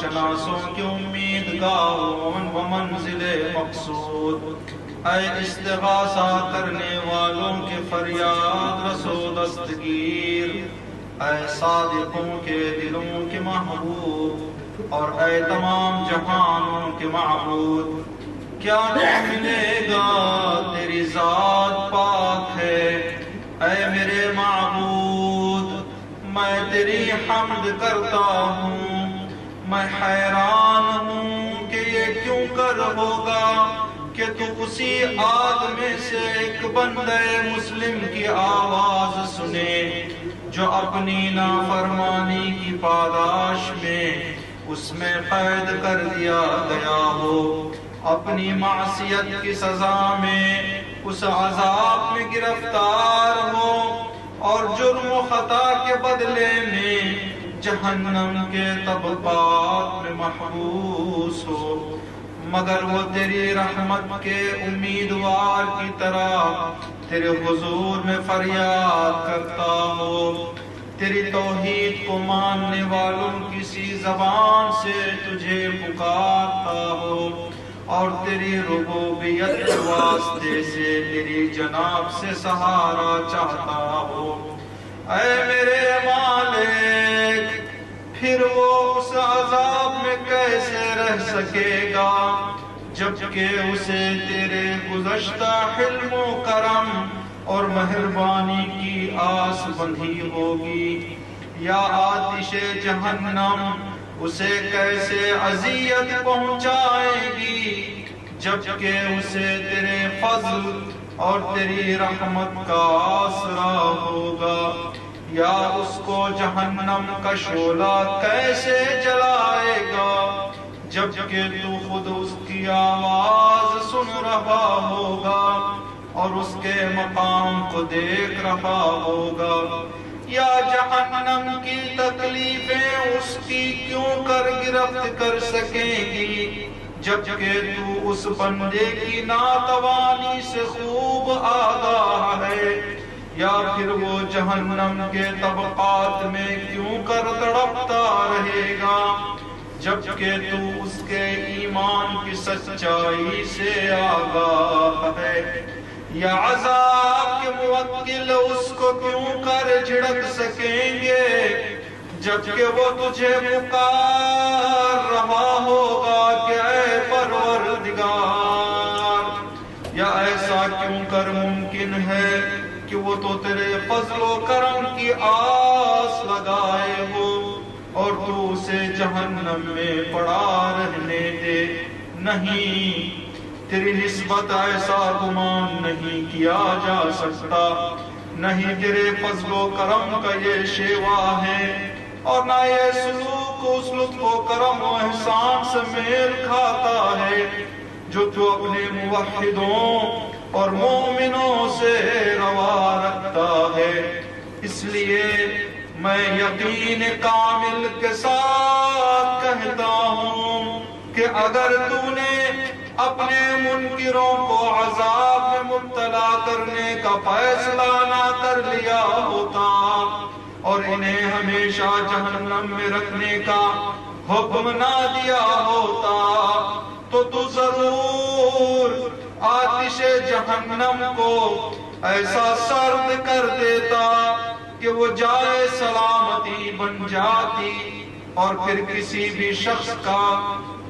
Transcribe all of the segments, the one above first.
شناسوں کی امیدگاہ و منزل مقصود، اے استغاثہ کرنے والوں کے فریاد رسو دستگیر، اے صادقوں کے دلوں کے محبوب اور اے تمام جہانوں کے معبود، کیا ملے گا تیری ذات پاک ہے اے میرے معبود، میں تیری حمد کرتا ہوں، میں حیران ہوں کہ یہ کیوں کر ہوگا کہ تو اسی آگ میں سے ایک بندے مسلم کی آواز سنے جو اپنی نافرمانی کی پاداش میں اس میں قید کر دیا گیا ہو، اپنی معصیت کی سزا میں اس عذاب میں گرفتار ہو اور جرم و خطا کے بدلے میں جہنم کے طبقات میں محبوس ہو، مگر وہ تیری رحمت کے امیدوار کی طرح تیرے حضور میں فریاد کرتا ہو، تیری توحید کو ماننے والوں کسی زبان سے تجھے پکارتا ہو اور تیری ربوبیت کے واسطے سے تیری جناب سے سہارا چاہتا ہو۔ اے میرے مالک، پھر وہ اس عذاب میں کیسے رہ سکے گا جبکہ اسے تیرے گزشتہ حلم و کرم اور مہربانی کی آس بندھی ہوگی، یا آتش جہنم اسے کیسے اذیت پہنچائے گی جبکہ اسے تیرے فضل اور تیری رحمت کا آسرا ہوگا، یا اس کو جہنم کا شعلہ کیسے جلائے گا جبکہ تو خود اس کی آواز سن رہا ہوگا اور اس کے مقام کو دیکھ رہا ہوگا، یا جہنم کی تکلیفیں اس کی کیوں کر گرفت کر سکیں گی جبکہ تو اس بندے کی ناتوانی سے خوب آگاہ ہے، یا پھر وہ جہنم کے طبقات میں کیوں کر تڑپتا رہے گا جبکہ تو اس کے ایمان کی سچائی سے آگاہ ہے، یا عذاب کے موکل اس کو کیوں کر جھڑک سکیں گے جبکہ وہ تجھے پکار رہا ہوگا کہ اے پروردگار، یا ایسا کیوں کر ممکن ہے کہ وہ تو تیرے فضل و کرم کی آس لگائے ہو اور تو اسے جہنم میں پڑا رہنے دے، نہیں، تیری نسبت ایسا گمان نہیں کیا جا سکتا، نہیں تیرے فضل و کرم کا یہ شیوا ہے اور نہ یہ سلوک اس لطف و کرم و احسان سے میل کھاتا ہے جو تو اپنے موحدوں اور مومنوں سے روا رکھتا ہے۔ اس لیے میں یقین کامل کے ساتھ کہتا ہوں کہ اگر تو نے اپنے منکروں کو عذاب میں مبتلا کرنے کا فیصلہ نہ کر لیا ہوتا اور انہیں ہمیشہ جہنم میں رکھنے کا حکم نہ دیا ہوتا تو ضرور آتش جہنم کو ایسا سرد کر دیتا کہ وہ جائے سلامتی بن جاتی اور پھر کسی بھی شخص کا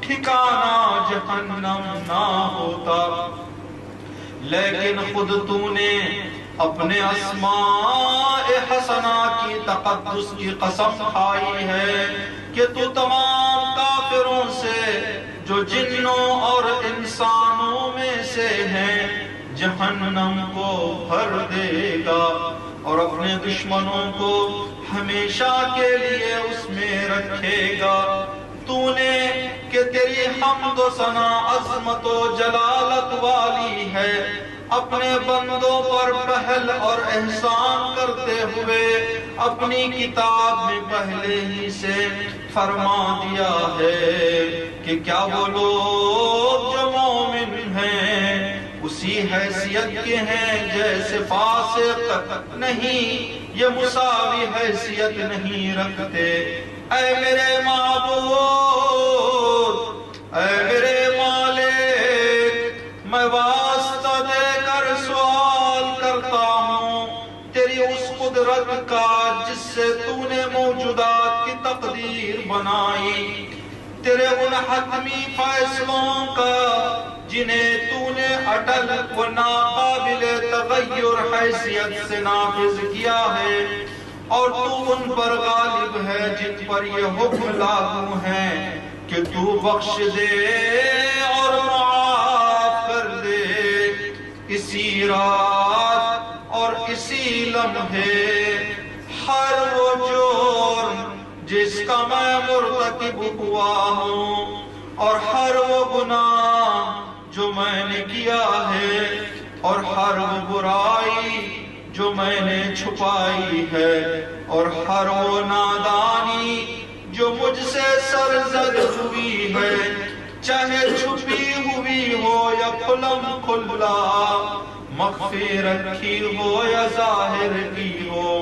ٹھکانہ جہنم نہ ہوتا، لیکن خود تو نے اپنے اسماء حسنہ کی تقدس کی قسم کھائی ہے کہ تو تمام کافروں سے جو جنوں اور انسانوں میں سے ہیں جہنم کو بھر دے گا اور اپنے دشمنوں کو ہمیشہ کے لیے اس میں رکھے گا۔ تو نے کہ تیری حمد و ثنا عظمت و جلالت والی ہے، اپنے بندوں پر پہل اور احسان کرتے ہوئے اپنی کتاب میں پہلے ہی سے فرما دیا ہے کہ کیا وہ لوگ جو مومن ہیں اسی حیثیت کے ہیں جیسے فاسق، نہیں، یہ مساوی حیثیت نہیں رکھتے۔ اے میرے معبود، اے میرے مالک، میں واسطہ دے کر سوال کرتا ہوں تیری اس قدرت کا جس سے تو نے موجودات کی تقدیر بنائی، تیرے ان حتمی فیصلوں کا جنہیں تو نے اٹل و ناقابل تغیر حیثیت سے نافذ کیا ہے، اور تو ان پر غالب ہے جن پر یہ حکم لاگو ہے کہ تو بخش دے اور معاف کر دے۔ اسی رات اور اسی لمحے ہر وہ جرم جس کا میں مرتکب ہوا ہوں اور ہر وہ گناہ جو میں نے کیا ہے اور ہر وہ برائی جو میں نے چھپائی ہے اور ہر وہ نادانی جو مجھ سے سرزد ہوئی ہے، چاہے چھپی ہوئی ہو یا کھلم کھلا، مخفی رکھی ہو یا ظاہر کی ہو،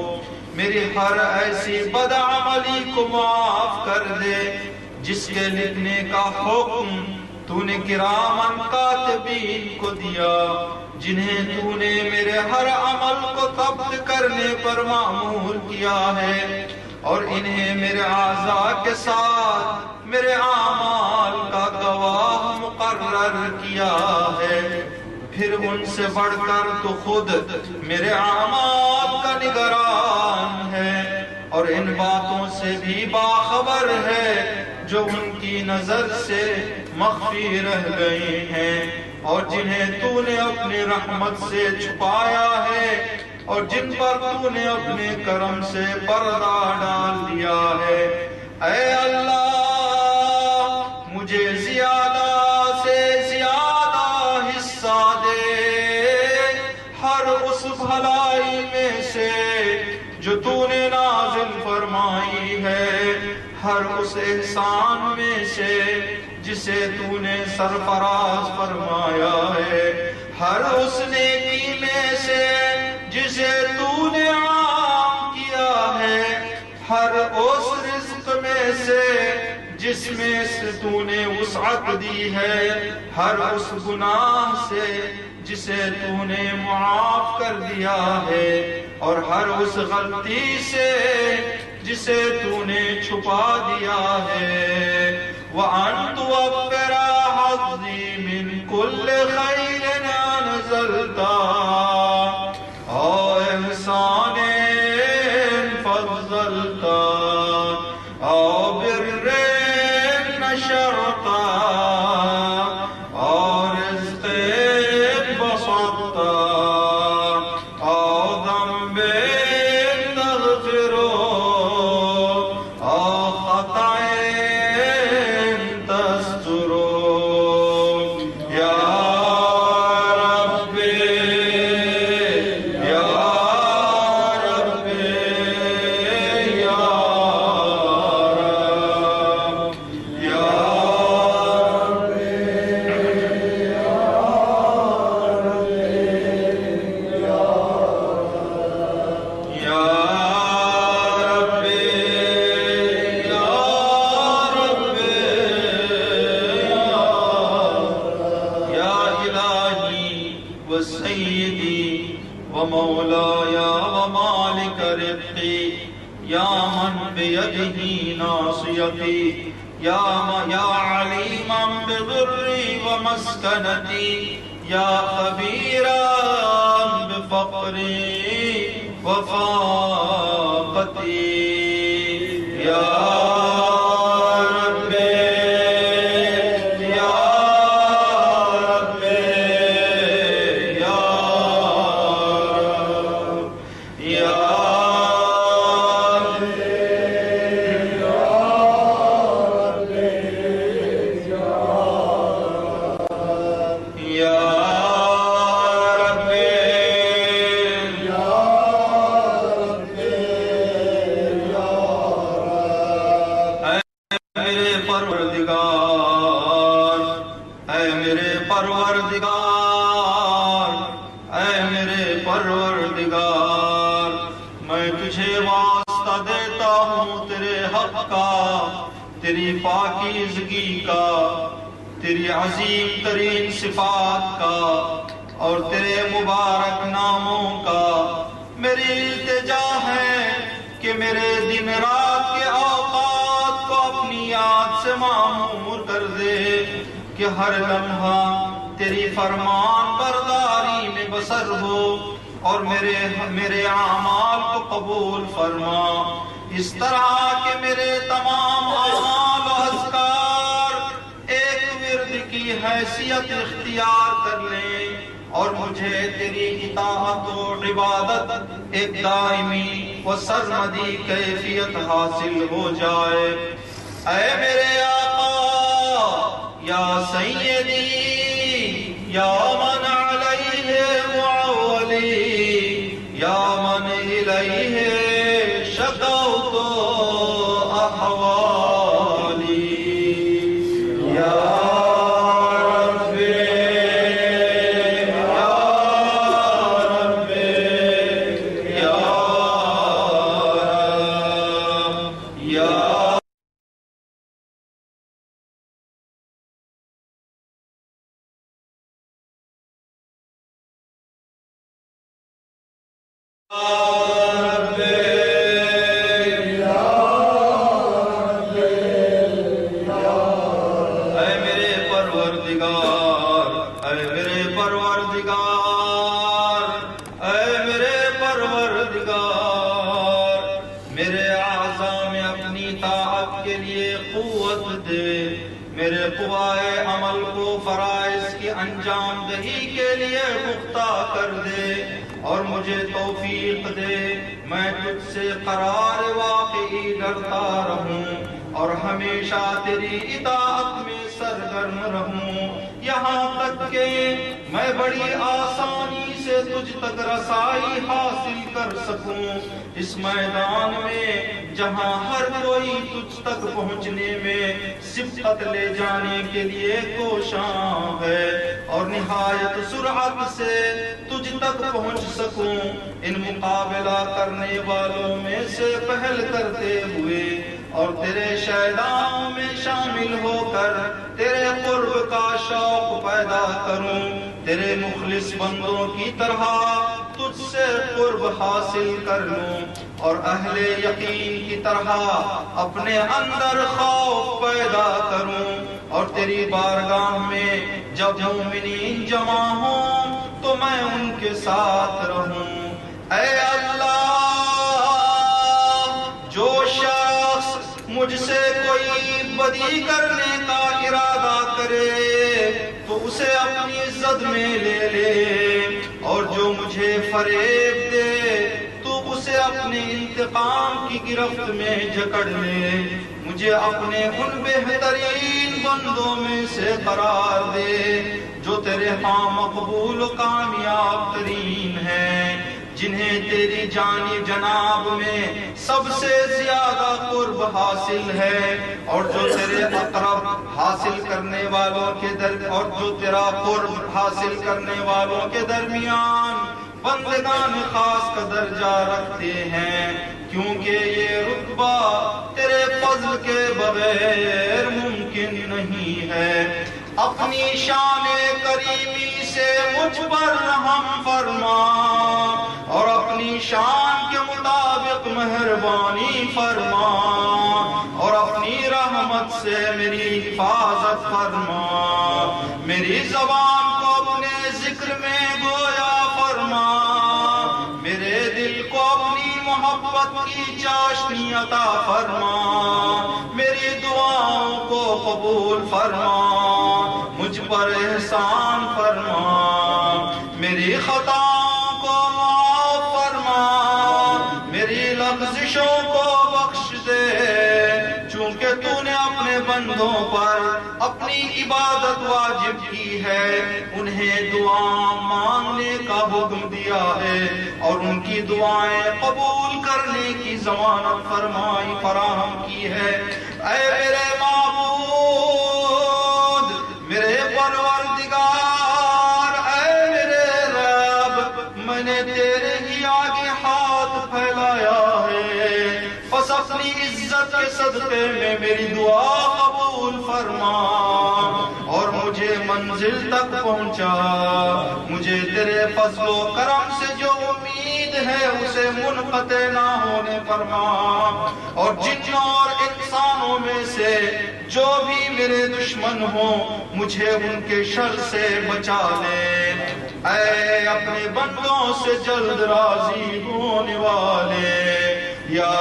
میری ہر ایسی بدعملی کو معاف کر دے جس کے لکھنے کا حکم تو نے کرامن کاتبین کو دیا، جنہیں تو نے میرے ہر عمل کو ضبط کرنے پر معمول کیا ہے، اور انہیں میرے اعضاء کے ساتھ میرے اعمال کا گواہ مقرر کیا ہے۔ پھر ان سے بڑھ کر تو خود میرے اعمال کا نگران ہے، اور ان باتوں سے بھی باخبر ہے جو ان کی نظر سے مخفی رہ گئے ہیں، اور جنہیں تو نے اپنی رحمت سے چھپایا ہے، اور جن پر تو نے اپنے کرم سے پردہ ڈال دیا ہے۔ اے اللہ، مجھے زیادہ سے زیادہ حصہ دے ہر اس بھلائی میں سے جو تو نے نازل فرمائی ہے، ہر اس احسان میں سے جسے تو نے سرفراز فرمایا ہے، ہر اس نیکی میں سے جسے تو نے عام کیا ہے، ہر اس رزق میں سے جس میں سے تو نے وسعت دی ہے، ہر اس گناہ سے جسے تو نے معاف کر دیا ہے، اور ہر اس غلطی سے جسے تو نے چھپا دیا ہے۔ وَأَن تُوَفِّرَ حَظِّي مِن كُلِّ خَيْرٍ أَنزَلْتَا أَوْ إِحْسَانٍ فَضَّلْتَا أَوْ بِرٍّ نَشَرْتَا أَوْ رِزْقٍ بَسَطْتَا أَوْ ذَنبٍ تَغْفِرُهُ أَوْ خَطَأٍ تَسْتُرُهُ يَا رَبِّ يَا رَبِّ يَا رَبِّ يَا سيدي ومولاي ومالك رزقي، يا من بيده ناصيتي، يا عليما بضري ومسكنتي، يا خبيرا بفقري وفاقتي، يا تیری پاکیزگی کا، تیری عظیم ترین صفات کا اور تیرے مبارک ناموں کا میری التجا ہے کہ میرے دن رات کے اوقات کو اپنی یاد سے معمور کر دے کہ ہر لمحہ تیری فرمان برداری میں بسر ہو اور میرے اعمال کو قبول فرما، اس طرح کہ میرے تمام اعمال و اذکار ایک ورد کی حیثیت اختیار کر لیں اور مجھے تیری اطاعت و عبادت ایک دائمی و سرمدی کیفیت حاصل ہو جائے۔ اے میرے آقا یا سیدی یا من علیہ معولی یا من الیہ شکوت احوالی یا انجام دہی کے لیے پختہ کر دے اور مجھے توفیق دے، میں تجھ سے قرار واقعی ڈرتا رہوں اور ہمیشہ تیری اطاعت میں سرگرم رہوں، یہاں تک کہ میں بڑی آسانی سے تجھ تک رسائی حاصل کر سکوں اس میدان میں جہاں ہر کوئی تجھ تک پہنچنے میں سبقت لے جانے کے لیے کوشاں ہے، اور نہایت سرعت سے تجھ تک پہنچ سکوں ان مقابلہ کرنے والوں میں سے پہل کرتے ہوئے، اور تیرے شیداؤں میں شامل ہو کر تیرے قرب کا شوق پیدا کروں، تیرے مخلص بندوں کی طرح تجھ سے قرب حاصل کر لوں، اور اہل یقین کی طرح اپنے اندر خوف پیدا کروں، اور تیری بارگاہ میں جب مومنین جمع ہوں تو میں ان کے ساتھ رہوں۔ اے اللہ، جو شخص مجھ سے کوئی بدی کرنے کا ارادہ کرے تو اسے اپنی زد میں لے لے، اور جو مجھے فریب دے تو اسے اپنے انتقام کی گرفت میں جکڑ لے، مجھے اپنے ان بہترین بندوں میں سے قرار دے جو تیرے ہاں مقبول و کامیاب ترین ہیں، جنہیں تیری جناب میں سب سے زیادہ قرب حاصل ہے، اور جو تیرے اقرب حاصل کرنے والوں کے اور جو تیرا قرب حاصل کرنے والوں کے درمیان بندگان خاص کا درجہ رکھتے ہیں، کیونکہ یہ رتبہ تیرے فضل کے بغیر ممکن نہیں ہے۔ اپنی شان کریمی سے مجھ پر رحم فرما اور اپنی شان کے مطابق مہربانی فرما، اور اپنی رحمت سے میری حفاظت فرما، میری زبان کو اپنے ذکر میں گویا فرما، میرے دل کو اپنی محبت کی چاشنی عطا فرما، میری دعاؤں کو قبول فرما، مجھ پر احسان فرما، میری خطاؤں کو معاف فرما، میری لغزشوں کو بخش دے، چونکہ تو نے اپنے بندوں پر اپنی عبادت واجب کی ہے، انہیں دعا مانگنے کا حکم دیا ہے اور ان کی دعائیں قبول کرنے کی ضمانت فراہم کی ہے۔ اے میرے معبود، میرے پروردگار، اے میرے رب، میں نے تیرے ہی آگے ہاتھ پھیلایا ہے، بس اپنی عزت کے صدقے میں میری دعا قبول فرما اور مجھے منزل تک پہنچا. مجھے تیرے فضل و کرم سے جو امید ہے اسے منقطع نہ ہونے فرما اور جنوں اور انسانوں میں سے جو بھی میرے دشمن ہوں مجھے ان کے شر سے بچا لے. اے اپنے بندوں سے جلد راضی ہونے والے یا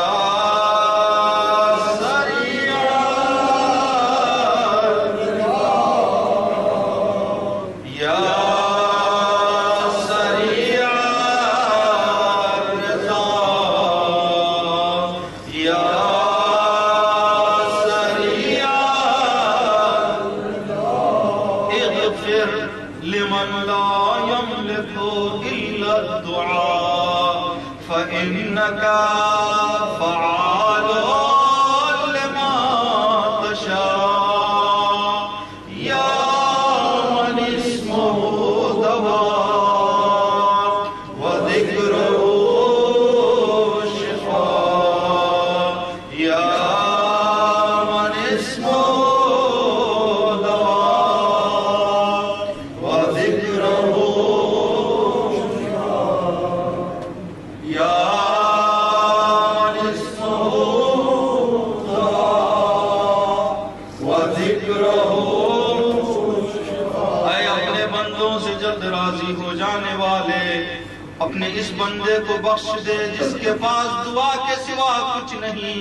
اپنے اس بندے کو بخش دے جس کے پاس دعا کے سوا کچھ نہیں.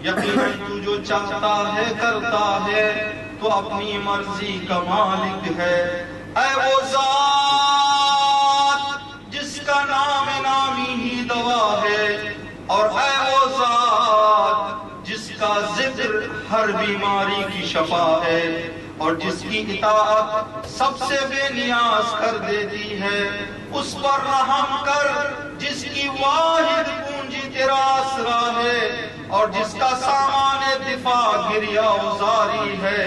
یقیناً تو جو چاہتا ہے کرتا ہے تو اپنی مرضی کا مالک ہے. اے وہ ذات جس کا نام نامی ہی دوا ہے اور اے وہ ذات جس کا ذکر ہر بیماری کی شفا ہے اور جس کی اطاعت سب سے بے نیاز کر دیتی ہے. اس پر رحم کر جس کی واحد پونجی تیرا آسرا ہے اور جس کا سامان دفاع گریہ وزاری ہے.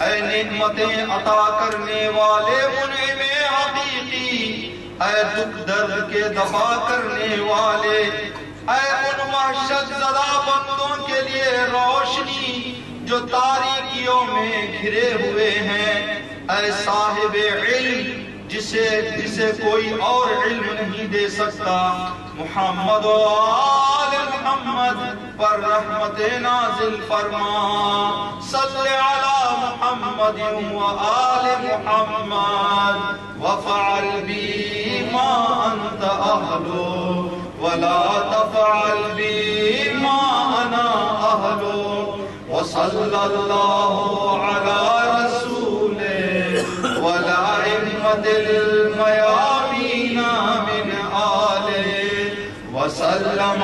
اے نعمتیں عطا کرنے والے منعم حقیقی، اے دکھ درد کے دفع کرنے والے، اے ان وحشت زدہ بندوں کے لیے روشنی جو تاریکیوں میں گھرے ہوئے ہیں. اے صاحب علم جسے کوئی اور علم نہیں دے سکتا، محمد و آل محمد پر رحمت نازل فرما. صلی علی محمد و آل محمد وفعل بی ما انت اہلو ولا تفعل بی ما انا اہلو. وصلی اللہ علی رسولہ والائمۃ المیامین من آلہ وسلم